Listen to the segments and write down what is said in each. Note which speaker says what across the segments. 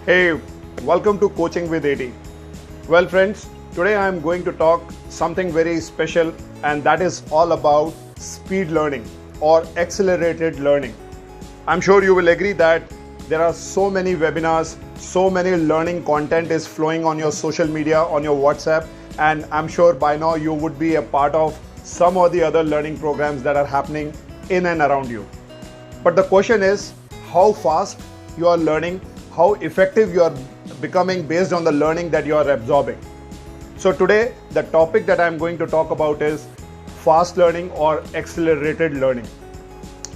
Speaker 1: Hey, welcome to Coaching with AD. Well friends, today I am going to talk something very special, and that is all about speed learning or accelerated learning. I'm sure you will agree that there are so many webinars, so many learning content is flowing on your social media, on your WhatsApp, and I'm sure by now you would be a part of some or the other learning programs that are happening in and around you. But the question is how fast you are learning, how effective you are becoming based on the learning that you are absorbing. So today the topic that I'm going to talk about is fast learning or accelerated learning.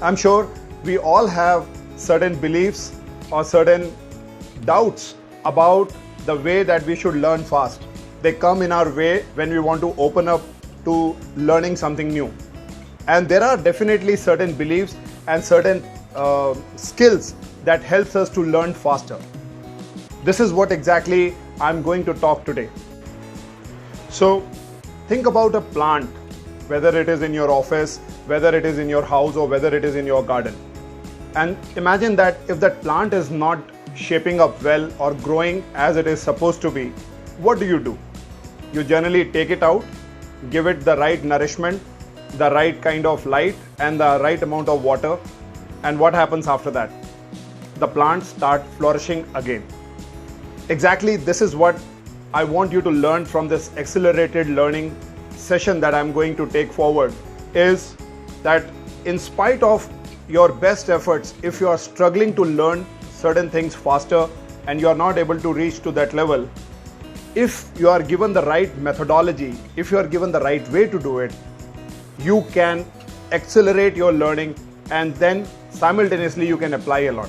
Speaker 1: I'm sure we all have certain beliefs or certain doubts about the way that we should learn fast. They come in our way when we want to open up to learning something new. And there are definitely certain beliefs and certain skills that helps us to learn faster. This is what exactly I'm going to talk today. So think about a plant, whether it is in your office, whether it is in your house, or whether it is in your garden. And imagine that if that plant is not shaping up well or growing as it is supposed to be, what do? You generally take it out, give it the right nourishment, the right kind of light and the right amount of water. And what happens after that? The plants start flourishing again. Exactly, this is what I want you to learn from this accelerated learning session that I'm going to take forward, is that in spite of your best efforts, if you are struggling to learn certain things faster and you are not able to reach to that level, if you are given the right methodology, if you are given the right way to do it, you can accelerate your learning, and then simultaneously you can apply a lot.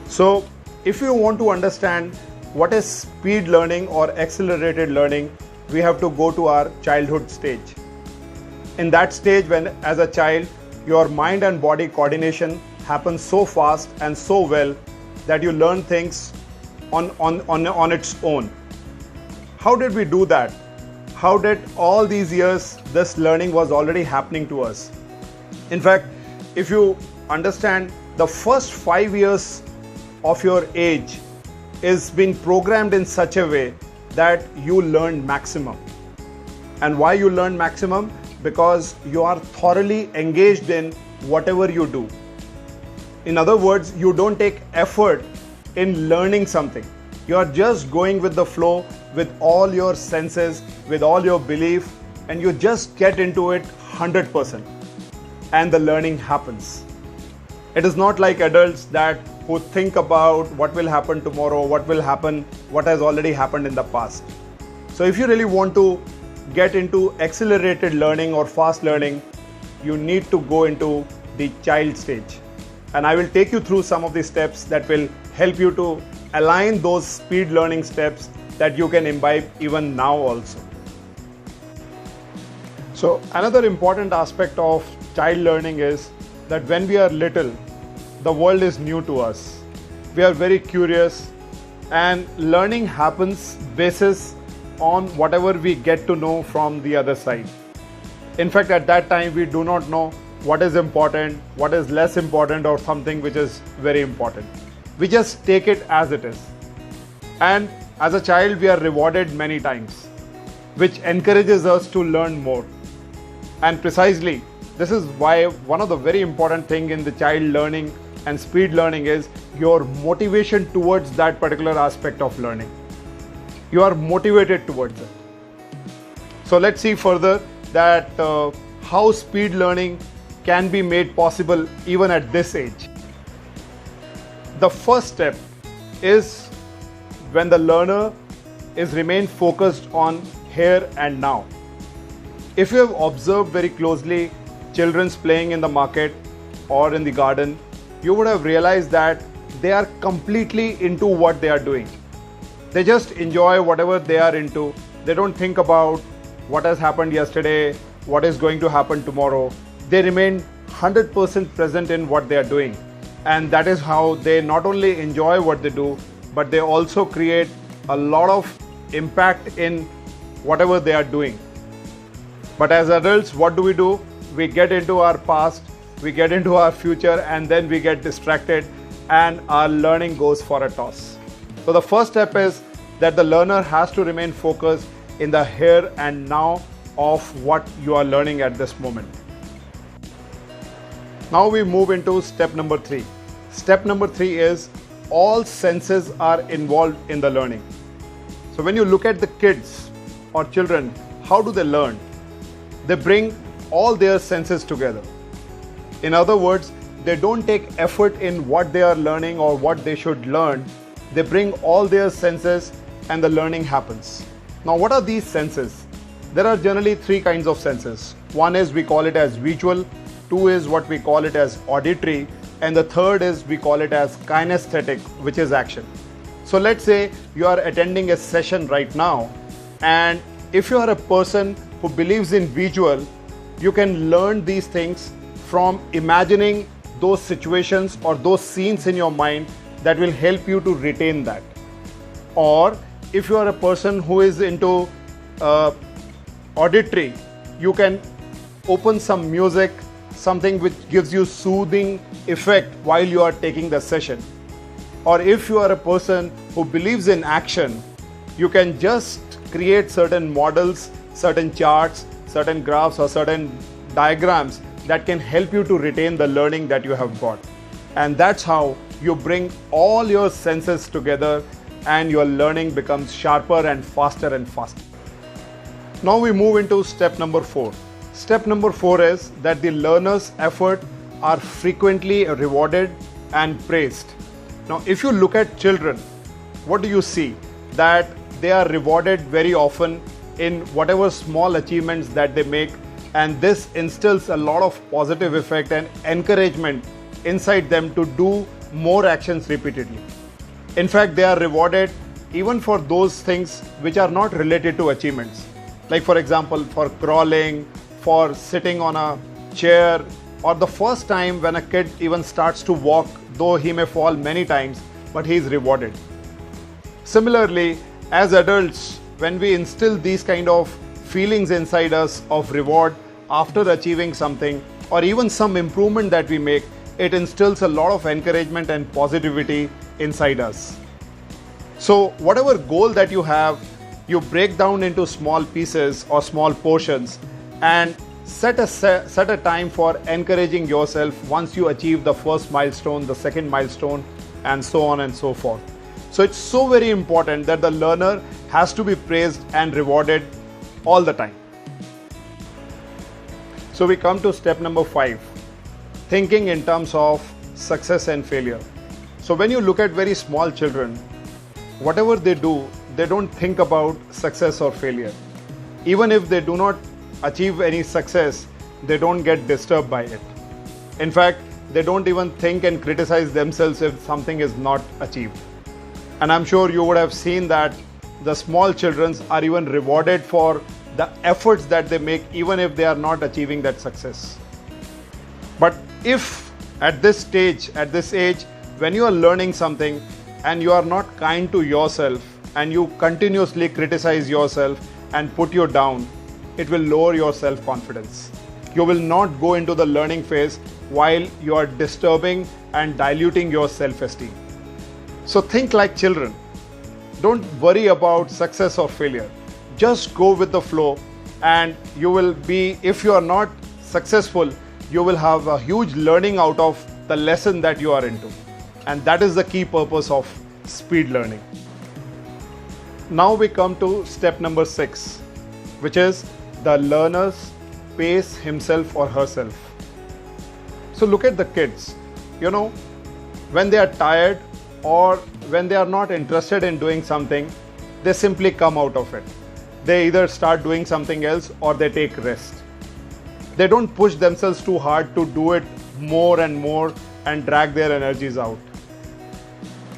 Speaker 1: So if you want to understand what is speed learning or accelerated learning, we have to go to our childhood stage. In that stage, when as a child your mind and body coordination happens so fast and so well that you learn things on its own. How did we do that? How did all these years this learning was already happening to us? In fact, if you understand, the first 5 years of your age is being programmed in such a way that you learn maximum. And why you learn maximum? Because you are thoroughly engaged in whatever you do. In other words, you don't take effort in learning something. You are just going with the flow, with all your senses, with all your belief, and you just get into it 100%. And the learning happens. It is not like adults who think about what will happen tomorrow, what has already happened in the past. So if you really want to get into accelerated learning or fast learning, you need to go into the child stage. And I will take you through some of the steps that will help you to align those speed learning steps that you can imbibe even now also. So another important aspect of child learning is that when we are little, the world is new to us. We are very curious, and learning happens basis on whatever we get to know from the other side. In fact, at that time we do not know what is important, what is less important, or something which is very important. We just take it as it is. And as a child, we are rewarded many times, which encourages us to learn more. And precisely, this is why one of the very important thing in the child learning and speed learning is your motivation towards that particular aspect of learning. You are motivated towards it. So let's see further that how speed learning can be made possible even at this age. The first step is when the learner is remain focused on here and now. If you have observed very closely children's playing in the market or in the garden, you would have realized that they are completely into what they are doing. They just enjoy whatever they are into. They don't think about what has happened yesterday, what is going to happen tomorrow. They remain 100% present in what they are doing. And that is how they not only enjoy what they do, but they also create a lot of impact in whatever they are doing. But as adults, what do? We get into our past, we get into our future, and then we get distracted and our learning goes for a toss. So the first step is that the learner has to remain focused in the here and now of what you are learning at this moment. Now we move into step number 3. Step number 3 is all senses are involved in the learning. So when you look at the kids or children, how do they learn? They bring all their senses together. In other words, they don't take effort in what they are learning or what they should learn. They bring all their senses and the learning happens. Now, what are these senses? There are generally 3 kinds of senses. One is we call it as visual, 2 is what we call it as auditory, and the third is we call it as kinesthetic, which is action. So let's say you are attending a session right now, and if you are a person who believes in visual, you can learn these things from imagining those situations or those scenes in your mind that will help you to retain that. Or if you are a person who is into auditory, you can open some music, something which gives you soothing effect while you are taking the session. Or if you are a person who believes in action, you can just create certain models, certain charts, certain graphs or certain diagrams that can help you to retain the learning that you have got. And that's how you bring all your senses together and your learning becomes sharper and faster and faster. Now we move into step number 4. Step number 4 is that the learner's effort are frequently rewarded and praised. Now, if you look at children, what do you see? That they are rewarded very often in whatever small achievements that they make, and this instills a lot of positive effect and encouragement inside them to do more actions repeatedly. In fact, they are rewarded even for those things which are not related to achievements. Like for example, for crawling, for sitting on a chair, or the first time when a kid even starts to walk, though he may fall many times, but he is rewarded. Similarly, as adults, when we instill these kind of feelings inside us of reward after achieving something or even some improvement that we make, it instills a lot of encouragement and positivity inside us. So whatever goal that you have, you break down into small pieces or small portions and set a time for encouraging yourself once you achieve the first milestone, the second milestone, and so on and so forth. So it's so very important that the learner has to be praised and rewarded all the time. So we come to step number 5, thinking in terms of success and failure. So when you look at very small children, whatever they do, they don't think about success or failure. Even if they do not achieve any success, they don't get disturbed by it. In fact, they don't even think and criticize themselves if something is not achieved. And I'm sure you would have seen that the small children are even rewarded for the efforts that they make even if they are not achieving that success. But if at this stage, at this age, when you are learning something and you are not kind to yourself and you continuously criticize yourself and put you down, it will lower your self-confidence. You will not go into the learning phase while you are disturbing and diluting your self-esteem. So think like children. Don't worry about success or failure. Just go with the flow, and you will be, if you are not successful, you will have a huge learning out of the lesson that you are into. And that is the key purpose of speed learning. Now we come to step number 6, which is the learner's pace himself or herself. So look at the kids. When they are tired or when they are not interested in doing something, they simply come out of it. They either start doing something else or they take rest. They don't push themselves too hard to do it more and more and drag their energies out.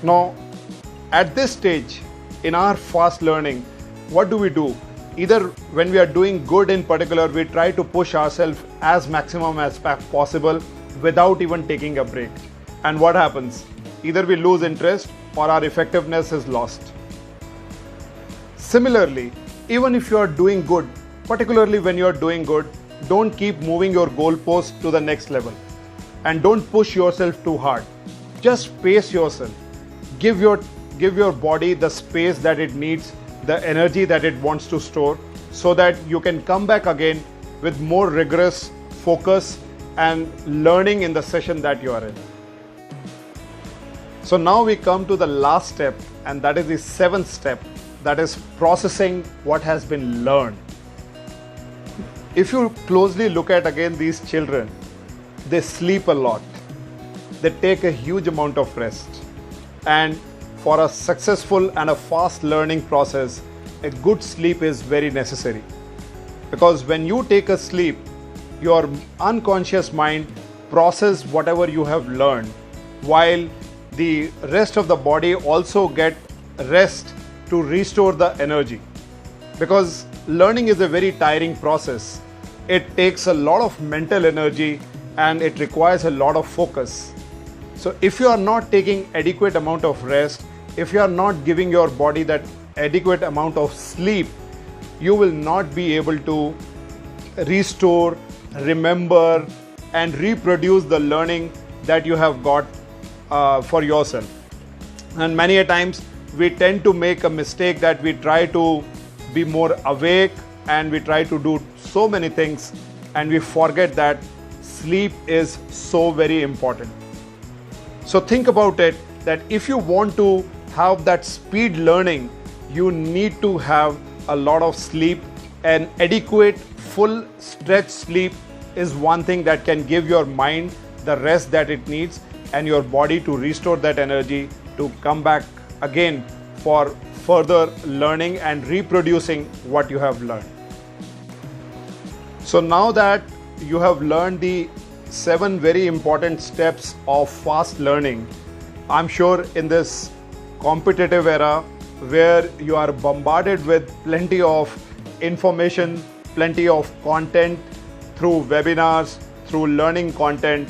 Speaker 1: Now, at this stage in our fast learning, what do? Either when we are doing good in particular, we try to push ourselves as maximum as possible without even taking a break. And what happens? Either we lose interest or our effectiveness is lost. Similarly, even if you are doing good, particularly when you are doing good, don't keep moving your goalpost to the next level. And don't push yourself too hard. Just pace yourself. Give give your body the space that it needs, the energy that it wants to store, so that you can come back again with more rigorous focus and learning in the session that you are in. So now we come to the last step, and that is the seventh step, that is processing what has been learned. If you closely look at again these children, they sleep a lot. They take a huge amount of rest. And for a successful and a fast learning process, a good sleep is very necessary. Because when you take a sleep, your unconscious mind processes whatever you have learned, while the rest of the body also get rest to restore the energy. Because learning is a very tiring process. It takes a lot of mental energy and it requires a lot of focus. So if you are not taking adequate amount of rest, if you are not giving your body that adequate amount of sleep, you will not be able to restore, remember, and reproduce the learning that you have got for yourself. And many a times we tend to make a mistake that we try to be more awake and we try to do so many things, and we forget that sleep is so very important. So think about it, that if you want to have that speed learning, you need to have a lot of sleep. An adequate full stretch sleep is one thing that can give your mind the rest that it needs and your body to restore that energy to come back again for further learning and reproducing what you have learned. So now that you have learned the 7 very important steps of fast learning, I'm sure in this competitive era where you are bombarded with plenty of information, plenty of content through webinars, through learning content,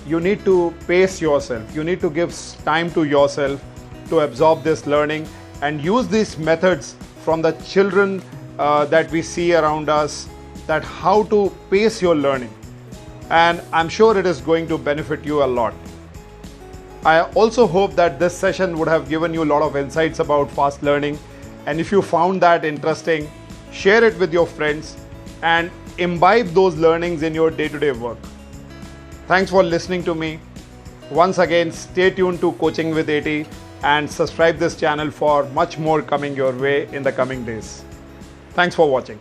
Speaker 1: you need to pace yourself. You need to give time to yourself to absorb this learning and use these methods from the children that we see around us, that how to pace your learning. And I'm sure it is going to benefit you a lot. I also hope that this session would have given you a lot of insights about fast learning. And if you found that interesting, share it with your friends and imbibe those learnings in your day-to-day work. Thanks for listening to me. Once again, stay tuned to Coaching with AT and subscribe this channel for much more coming your way in the coming days. Thanks for watching.